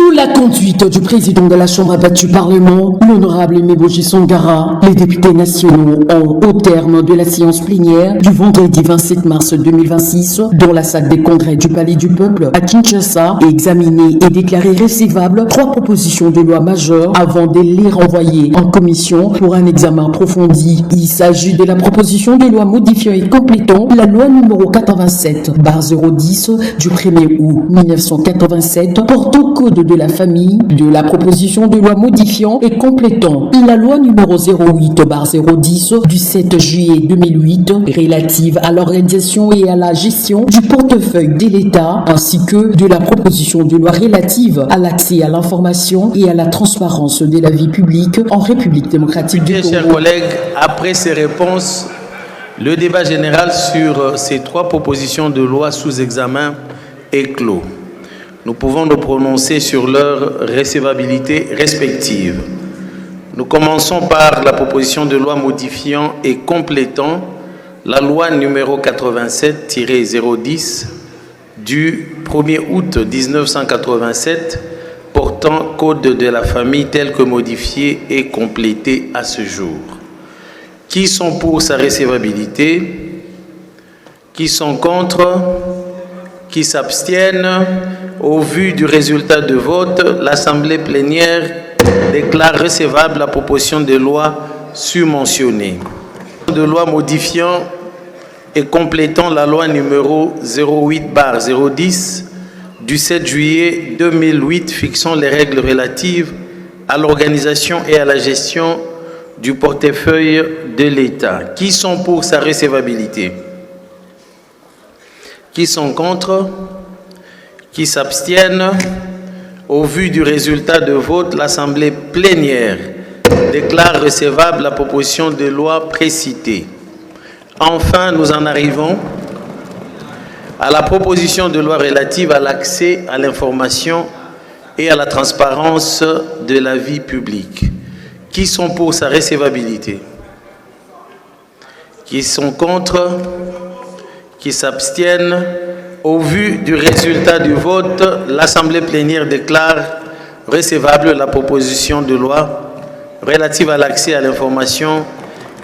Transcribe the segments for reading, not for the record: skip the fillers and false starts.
Sous la conduite du président de la Chambre du Parlement, l'honorable Meboji Songara, les députés nationaux ont, au terme de la séance plénière du vendredi 27 mars 2026, dans la salle des congrès du Palais du Peuple à Kinshasa, examiné et déclaré recevable 3 propositions de loi majeures avant de les renvoyer en commission pour un examen approfondi. Il s'agit de la proposition de loi modifiant et complétant la loi numéro 87/010 du 1er août 1987 portant code de la famille, de la proposition de loi modifiant et complétant la loi numéro 08/010 du 7 juillet 2008 relative à l'organisation et à la gestion du portefeuille de l'État, ainsi que de la proposition de loi relative à l'accès à l'information et à la transparence de la vie publique en République démocratique du Congo. Chers collègues, après ces réponses, le débat général sur ces 3 propositions de loi sous examen est clos. Nous pouvons nous prononcer sur leur recevabilité respective. Nous commençons par la proposition de loi modifiant et complétant la loi numéro 87/010 du 1er août 1987 portant code de la famille tel que modifié et complété à ce jour. Qui sont pour sa recevabilité? Qui sont contre? Qui s'abstiennent? Au vu du résultat de vote, l'Assemblée plénière déclare recevable la proposition de loi surmentionnée. De loi modifiant et complétant la loi numéro 08/010 du 7 juillet 2008 fixant les règles relatives à l'organisation et à la gestion du portefeuille de l'État. Qui sont pour sa recevabilité? Qui sont contre? Qui s'abstiennent? Au vu du résultat de vote, l'Assemblée plénière déclare recevable la proposition de loi précitée. Enfin, nous en arrivons à la proposition de loi relative à l'accès à l'information et à la transparence de la vie publique. Qui sont pour sa recevabilité? Qui sont contre? Qui s'abstiennent? Au vu du résultat du vote, l'Assemblée plénière déclare recevable la proposition de loi relative à l'accès à l'information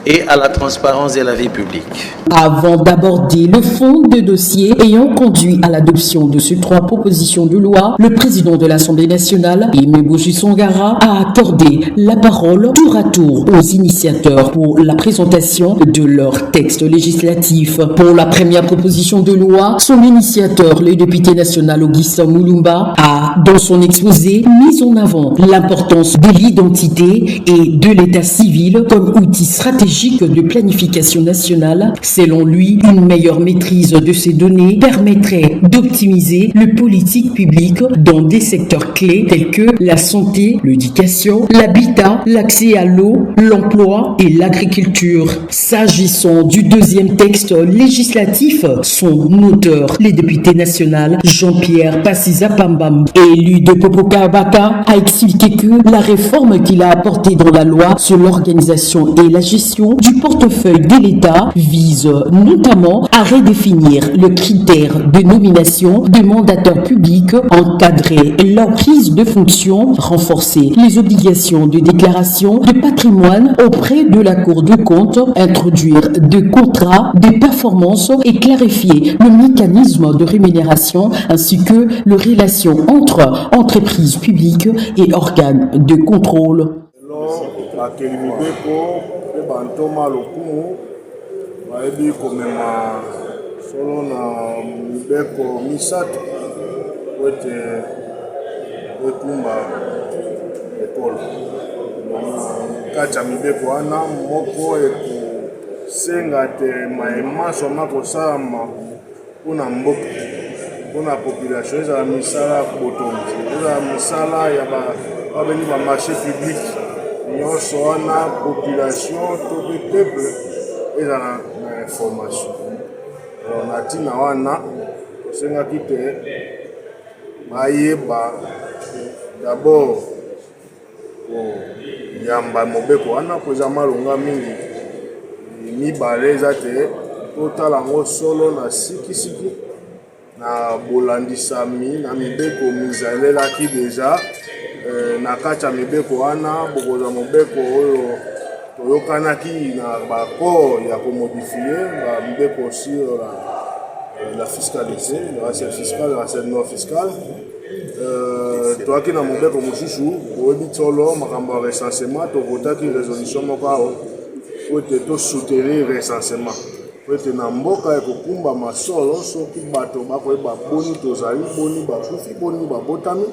et à la transparence de la vie publique. Avant d'aborder le fond de dossier ayant conduit à l'adoption de ces 3 propositions de loi, le président de l'Assemblée nationale, Meboji Songara, a accordé la parole tour à tour aux initiateurs pour la présentation de leur texte législatif. Pour la première proposition de loi, son initiateur, le député national Augustin Mulumba, a, dans son exposé, mis en avant l'importance de l'identité et de l'état civil comme outil stratégique de planification nationale. Selon lui, une meilleure maîtrise de ces données permettrait d'optimiser les politiques publiques dans des secteurs clés tels que la santé, l'éducation, l'habitat, l'accès à l'eau, l'emploi et l'agriculture. S'agissant du deuxième texte législatif, son auteur, le député national Jean-Pierre Passiza Pambam, élu de Popokabaka, a expliqué que la réforme qu'il a apportée dans la loi sur l'organisation et la gestion du portefeuille de l'État vise notamment à redéfinir le critère de nomination des mandataires publics, encadrer leur prise de fonction, renforcer les obligations de déclaration de patrimoine auprès de la Cour de compte, introduire des contrats de performance et clarifier le mécanisme de rémunération ainsi que les relations entre entreprises publiques et organes de contrôle. Bantoma lokumu baebi komema solo na mibeko misato wete etumba ekolo kati ya mibeko wana moko ekosenga te maemaso makosalama mpona mboka mpona population ezala misala ya botongi ezala misala ya babeni bamarché public nyonso wana population to pe peuple ezala na information. Na ntina wana tosengaki te bayeba d'abord koyamba mobeko wana po eza malonga mingi mibale eza te totala yango solo na sikisiki na bolandisami na mibeko mizalelaki deja na kati ya mibeko wana bokozwa mobeko oyo toyokanaki na bakor ya komodifie mibeko sur la fiscalité, la recette fiscale, la recette non fiscale. Toaki na mobeko mosusu oyebi tolo makambo ya recensement tokotaki résolution moko awa po ete tosoutenir recensement po ete na mboka ekokumba masolo soki bato bakoyeba boni tozali boni bakufi boni babotami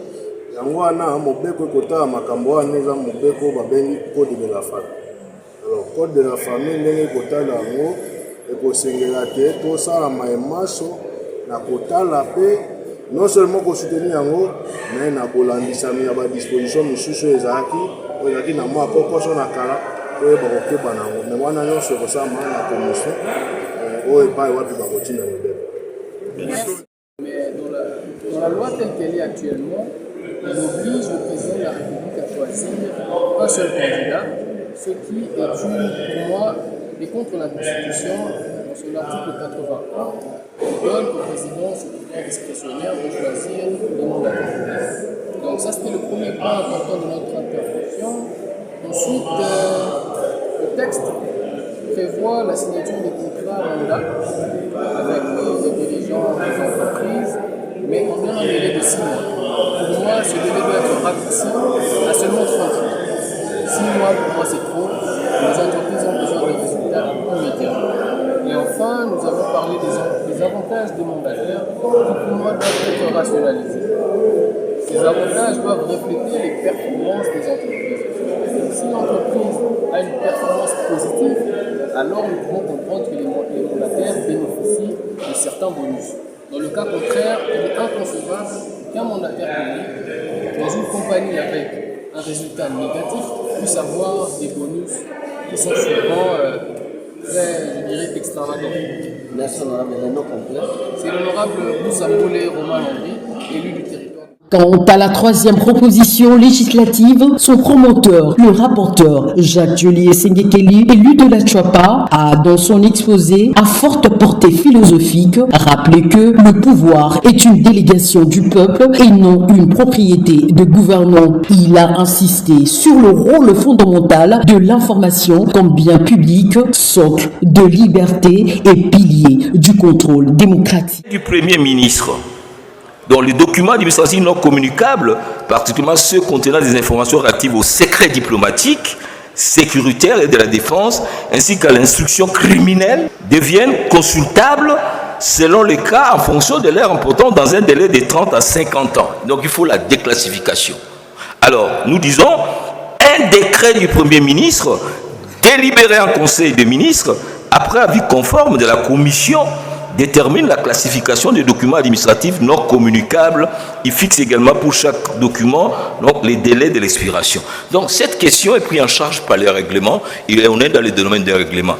yango wana mobeko ekotala makambo wana eza mobeko babengi code de la famille. Alors code de la famille ndenge ekotala yango ekosengela te tosala maemaso na kotala mpe non seulement qu'on soutenir yango mais na bolandisami ya ba disposition misusu ezalaki na mwa kokoso na kala oyo bakokeba nango mais wana nyonso ekosama na commission oyo epai wapi bakotina mibeko. Mais dans la loi telle qu'elle est actuellement, elle oblige le président de la République à choisir un seul candidat, ce qui est pour moi et contre la Constitution, sur l'article 81, qui donne au président ce pouvoir discrétionnaire de choisir les mandataires. Donc ça c'était le premier point important de notre intervention. Ensuite, le texte prévoit la signature des contrats mandat avec les dirigeants des entreprises, mais en un délai de 6 mois. Pour moi, ce délai doit être raccourci à seulement 30 mois. 6 mois pour moi c'est trop. Les entreprises ont besoin de résultats immédiats. Et enfin, nous avons parlé des avantages des mandataires qui pour moi doivent être rationalisés. Ces avantages doivent refléter les performances des entreprises. Si l'entreprise a une performance positive, alors nous pouvons comprendre que les mandataires bénéficient de certains bonus. Dans le cas contraire, il est inconcevable qu'un mandataire public dans une compagnie avec un résultat négatif puisse avoir des bonus qui sont souvent très, je dirais, extravagants. Merci, honorable. Le nom complet. C'est l'honorable Boussamoulé Romain Landry, élu du territoire. Quant à la troisième proposition législative, son promoteur, le rapporteur Jacques Juliet Sengekeli, élu de la Chouapa, a dans son exposé à forte portée philosophique rappelé que le pouvoir est une délégation du peuple et non une propriété de gouvernants. Il a insisté sur le rôle fondamental de l'information comme bien public, socle de liberté et pilier du contrôle démocratique. Du Premier ministre. Donc les documents administratifs non communicables, particulièrement ceux contenant des informations relatives au secret diplomatique, sécuritaire et de la défense, ainsi qu'à l'instruction criminelle, deviennent consultables selon les cas en fonction de leur importance dans un délai de 30 à 50 ans. Donc il faut la déclassification. Alors nous disons, un décret du Premier ministre délibéré en Conseil des ministres, après avis conforme de la Commission, détermine la classification des documents administratifs non communicables. Il fixe également pour chaque document donc, les délais de l'expiration. Donc cette question est prise en charge par les règlements et on est dans le domaine des règlements.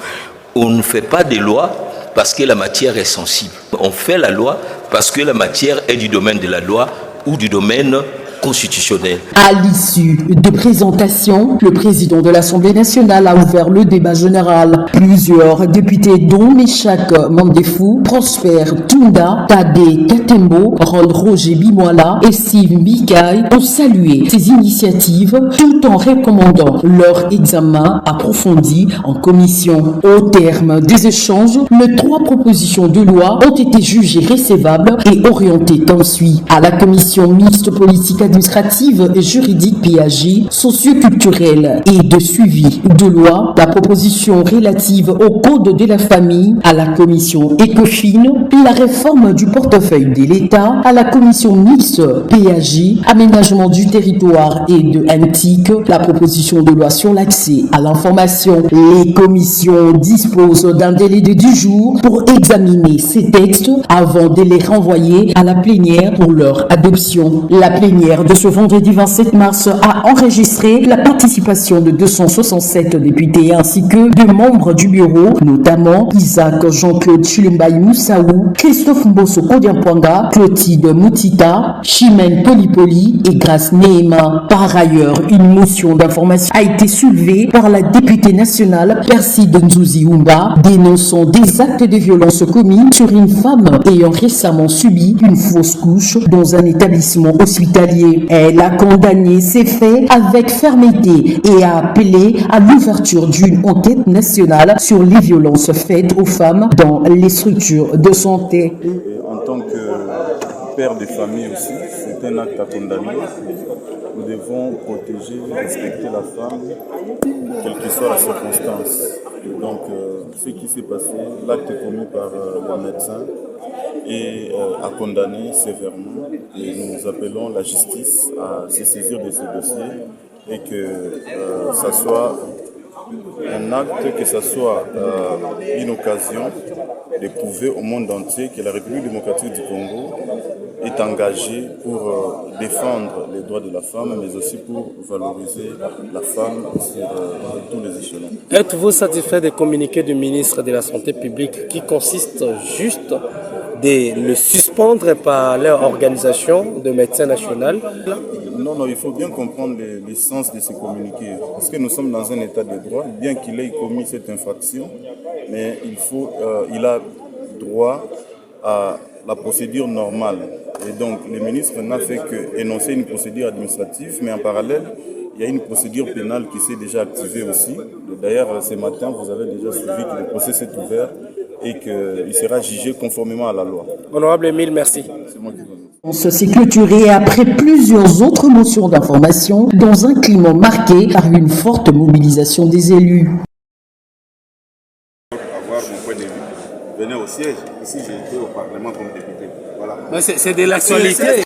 On ne fait pas des lois parce que la matière est sensible. On fait la loi parce que la matière est du domaine de la loi ou du domaine constitutionnel. À l'issue de présentation, le président de l'Assemblée nationale a ouvert le débat général. Plusieurs députés, dont Meshak Mandefou, Prosper Tunda, Tade Katembo, Ron Roger Bimoala et Steve Mikaï, ont salué ces initiatives tout en recommandant leur examen approfondi en commission. Au terme des échanges, les 3 propositions de loi ont été jugées recevables et orientées comme suit. À la commission mixte politique administrative et juridique PAJ, socioculturelle et de suivi de loi, la proposition relative au code de la famille à la commission ECOFIN, la réforme du portefeuille de l'État à la commission mixte PAJ, aménagement du territoire et de NTIC, la proposition de loi sur l'accès à l'information. Les commissions disposent d'un délai de 10 jours pour examiner ces textes avant de les renvoyer à la plénière pour leur adoption. La plénière plénière de ce vendredi 27 mars a enregistré la participation de 267 députés ainsi que de membres du bureau, notamment Isaac Jean-Claude Chilumbaï Moussaou, Christophe Mbosso Kodiampwanga, Clotilde Moutita, Chimène Polipoli et Grace Nehema. Par ailleurs, une motion d'information a été soulevée par la députée nationale Perside Nzouzi Oumba, dénonçant des actes de violence commis sur une femme ayant récemment subi une fausse couche dans un établissement hospitalier. Elle a condamné ces faits avec fermeté et a appelé à l'ouverture d'une enquête nationale sur les violences faites aux femmes dans les structures de santé. Et en tant que père de famille aussi, c'est un acte à condamner. Nous devons protéger, respecter la femme, quelle que soit la circonstance. Et donc, ce qui s'est passé, l'acte commis par le médecin est à condamner sévèrement. Et nous appelons la justice à se saisir de ce dossier et que ça soit un acte, que ce soit une occasion de prouver au monde entier que la République démocratique du Congo est engagée pour défendre les droits de la femme, mais aussi pour valoriser la femme sur tous les échelons. Êtes-vous satisfait des communiqués du ministre de la Santé publique qui consiste juste de le suspendre par leur organisation de médecins national? Non, il faut bien comprendre le sens de ces communiqués. Parce que nous sommes dans un état de droit, bien qu'il ait commis cette infraction, mais il a droit à la procédure normale. Et donc, le ministre n'a fait qu'énoncer une procédure administrative, mais en parallèle, il y a une procédure pénale qui s'est déjà activée aussi. D'ailleurs, ce matin, vous avez déjà suivi que le procès s'est ouvert et qu'il sera jugé conformément à la loi. Honorable Émile, merci. C'est moi qui vous remercie. On s'est clôturé après plusieurs autres motions d'information dans un climat marqué par une forte mobilisation des élus. Avoir mon point de vue. Venez au siège. Ici, j'ai été au Parlement comme député. Voilà. C'est de l'actualité.